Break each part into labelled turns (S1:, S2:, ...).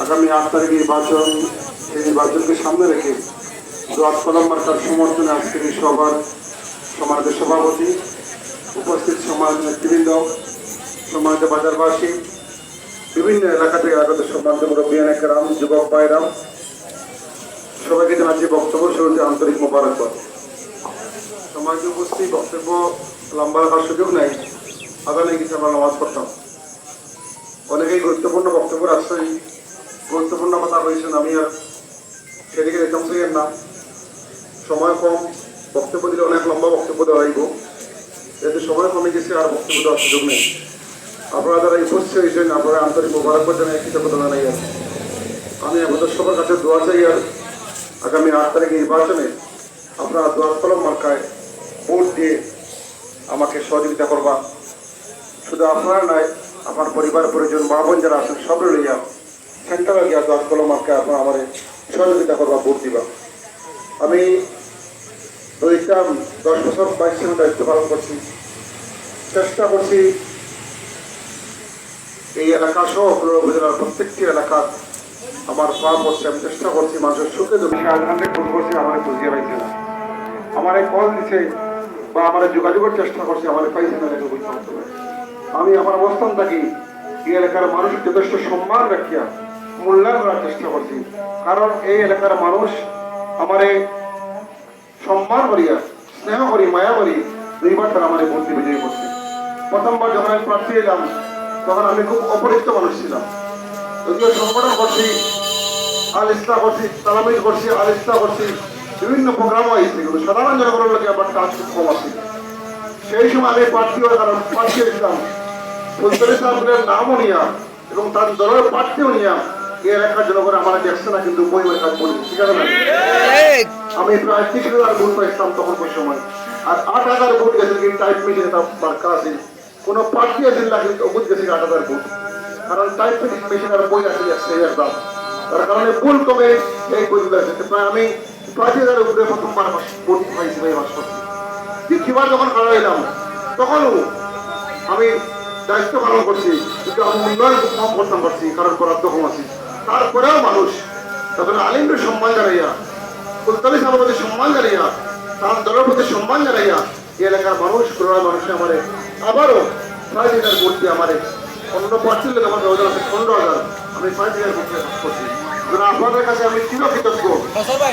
S1: আগামী 8 তারিখে নির্বাচন, এই নির্বাচনকে সামনে রেখে দোয়াত কলম মার্কার সমর্থনে আজকের এই সভার সমাজের সভাপতি, উপস্থিত সমাজ নেতৃবৃন্দ, সমাজ বাজারবাসী, বিভিন্ন এলাকা থেকে আগত সমাজ মুরব্বিয়ান একরাম, যুবক ভাইরাম, সবাইকে জানাচ্ছি বক্তব্য শুরুতে আন্তরিক মোবারকবাদ। সমাজে উপস্থিত বক্তব্য লম্বা রাখার সুযোগ নাই, আদানে কিছু আমরা নামাজ পড়তাম। অনেকেই গুরুত্বপূর্ণ বক্তব্য রাখছেন, গুরুত্বপূর্ণ কথা হয়েছেন, আমি আর সেদিকে যেতাম থেকে না, সময় কম, বক্তব্য দিলে অনেক লম্বা বক্তব্য দেওয়া হইব, যেহেতু সময় কমে গেছে আর বক্তব্য দেওয়ার সুযোগ নেই। আপনারা যারা উপস্থিত হয়েছেন আপনারা আন্তরিক মোবারকবাদ জানাই, কৃতজ্ঞতা জানাই। আর আমি আমাদের সবার কাছে দোয়া চাই, আর আগামী 8 তারিখে নির্বাচনে আপনারা দোয়াত কলম মার্কায় ভোট দিয়ে আমাকে সহযোগিতা করবা। শুধু আপনারা নয়, আপনার পরিবার পরিজন মা বোন যারা আছেন সব লইয়া সেন্টারে গিয়া দোয়াত কলম মার্কায় আপনারা আমার সহযোগিতা করবা, ভোট দিবা। আমি 10 বছর 22 বছর দায়িত্ব পালন করছি, চেষ্টা করছি এই এলাকা সহ উপজেলার প্রত্যেকটি এলাকার আমার পা পড়ছে। আমি চেষ্টা করছি মানুষের সুখে দুঃখে আজকে ফোন করছি, আমার বুঝিয়ে পাইছে না, আমার কল দিছে বা আমার যোগাযোগের চেষ্টা করছে, আমার পাইছে না। আমি আমার অবস্থান থাকি এই এলাকার মানুষ যথেষ্ট সম্মান রাখিয়া মূল্যায়ন করার চেষ্টা করছি, কারণ এই এলাকার মানুষ আমারে সম্মান করিয়া স্নেহ করি মায়া করি দুইবার তারা আমার ভোট দিয়ে বিজয়ী করছে। প্রথমবার যখন আমি প্রার্থী এলাম তখন আমি খুব অপরিচিত মানুষ ছিলাম, যদিও সংগঠন করছি, আল ইসলাম করছি, তালামিল করছি, আল ইসলাম করছি, বিভিন্ন প্রোগ্রামও হয়েছে, কিন্তু সাধারণ জনগণের লোকে আমার কাজ খুব কম আছে। সেই সময় আমি প্রার্থী হওয়ার কারণ প্রার্থী হয়েছিলাম ফুলতলি সাহেবের নামও নিয়া এবং তার দলের প্রার্থীও নিয়া এই এলাকার জনগণ আমার দেখছে না, কিন্তু বই কাজ করি, ঠিক আছে না? আমি প্রায় 30,000 ভোট পাইছিলাম তখন ওই সময়, আর 8,000 ভোট গেছে কি টাইপ মেশিনে তার বার্কা আছে, কোনো প্রার্থী আছে না, কিন্তু অবুধ গেছে 8,000 ভোট, কারণ টাইপ মেশিনের বই আছে এর দাম, তার কারণে ভুল কমে এই বইগুলো আছে। প্রায় আমি 5,000 উপরে প্রথমবার ভোট পাইছি ভাই মাস করছি। দ্বিতীয়বার যখন খাড়া হইলাম তখনও আমি দায়িত্ব পালন করছি, কিন্তু আমি উন্নয়ন খুব কম করতাম পারছি, কারণ করার তো কম আছি। তারপরেও মানুষ তখন আলিমের সম্মান জানাইয়া, ফুলতলি সাহেবের প্রতি সম্মান জানাইয়া, তার দলের প্রতি সম্মান জানাইয়া এই এলাকার মানুষ করোনা মানুষে আমারে আবারও 5,000 ভোট দিয়ে আমারে অন্য প্রার্থীর লোক আমার 15,000, আমি 5,000 ভোট দিয়ে কাজ করছি। আপনাদের কাছে আমি চিরকৃতজ্ঞ,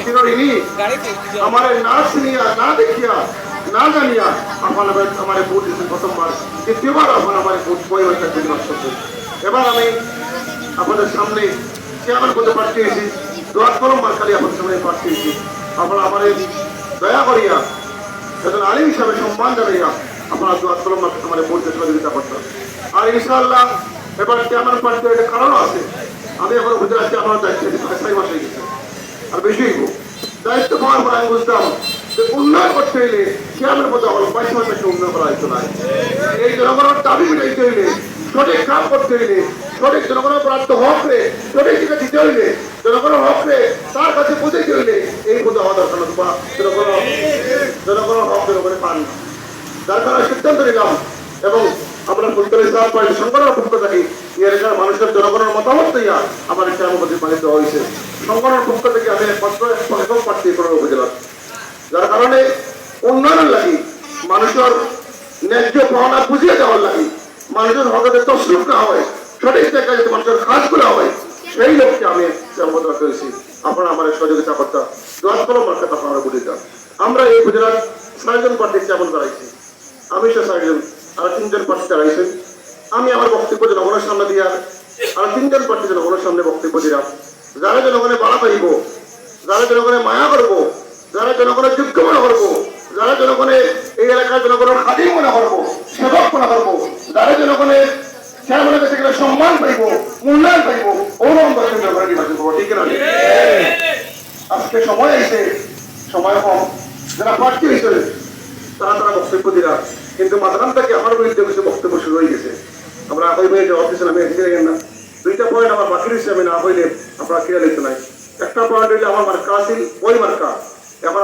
S1: চিরঋণী। আমার না চিনিয়া, না দেখিয়া, না জানিয়া আপনারা আমার ভোট দিয়েছেন প্রথমবার, দ্বিতীয়বার আপনারা আমার ভোট পরিবর্তন করছেন। এবার আমি আপনাদের সামনে চেয়ারম্যান পদে প্রার্থী হয়েছি, দোয়াত কলম মার্কালি আপনাদের সামনে প্রার্থী হয়েছি। আপনারা আমার দয়া করিয়া একজন আলিম হিসাবে সম্মান জানাইয়া আপনারা দোয়াত কলম মার্কাতে আমার ভোট দিয়ে সহযোগিতা করতেন। আর ইনশাআল্লাহ এবার চেয়ারম্যান প্রার্থী একটা কারণও আছে, আমি এখন বুঝতে পারছি আপনার দায়িত্ব 6 মাস হয়ে গেছে, আর বেশি হইব। দায়িত্ব পাওয়ার পর আমি বুঝতাম যে উন্নয়ন করতে হইলে চেয়ারম্যান পদে আমার 22 মাস একটা উন্নয়ন করা হইতো না। এই জনগণের দাবি মিটাইতে হইলে, সঠিক কাজ করতে হইলে, সঠিক জনগণের প্রাপ্ত হকরে সঠিক দিকে দিতে হইলে, জনগণের হকরে তার কাছে বুঝাইতে হইলে এই পদে হওয়া দরকার না, জনগণের হক জনগণে পান না। যার কারণে সিদ্ধান্ত নিলাম এবং আমরা ফুলতলি সাহেব পার্টি সংগঠনের পক্ষ থেকে এই এলাকার মানুষের জনগণের মতামত দিয়া আমার একটা অনুমতি পালিত হয়েছে। সংগঠনের পক্ষ থেকে আমি একমাত্র একক প্রার্থী করার উপজেলা, যার কারণে উন্নয়নের লাগি, মানুষের ন্যায্য পাওনা বুঝিয়ে দেওয়ার লাগি, মানুষের হকতে তসরুফ না হয়, সঠিক জায়গায় যদি মানুষের কাজগুলো হয়, সেই লক্ষ্যে আমি অনুমোদন করেছি। আপনারা আমার সহযোগিতা করতাম, দোয়াত কলম মার্কাতে আপনারা বুঝিতাম। আমরা এই উপজেলার 6 জন প্রার্থী চেয়ারম্যান করাইছি, আমি সে 6 জন, আর 3 জন প্রার্থী দাঁড়াইছেন। আমি আমার বক্তব্য জনগণের সামনে দিয়ে আর 3 জন প্রার্থী জনগণের সামনে বক্তব্য দিলাম। যারা জনগণে বাড়া পাইব, যারা জনগণে মায়া করবো, যারা জনগণের যোগ্য মনে করবো, যারা জনগণে এই এলাকার জনগণের খাদিম মনে করবো, সেবক মনে করবো, যারা জনগণের চেয়ারম্যানের কাছে গেলে সম্মান পাইব, মূল্যায়ন পাইব, ওরকম দলের জনগণের নির্বাচন করবো, ঠিক না? আজকে সময় আইছে, সময় কম, যারা প্রার্থী হয়েছে তারা বক্তব্য দিলাম, কিন্তু মাঝখান থেকে আমার বিরুদ্ধে কিছু বক্তব্য শুরু হয়ে গেছে। আমরা হইবে যে অফিসে আমি এসে গেলেন না, 2টা পয়েন্ট আমার বাকি রয়েছে, আমি না হইলে আপনারা ক্লিয়ার লিখতে নাই। একটা পয়েন্ট হইলে আমার মার্কা আছিল ওই মার্কা, এখন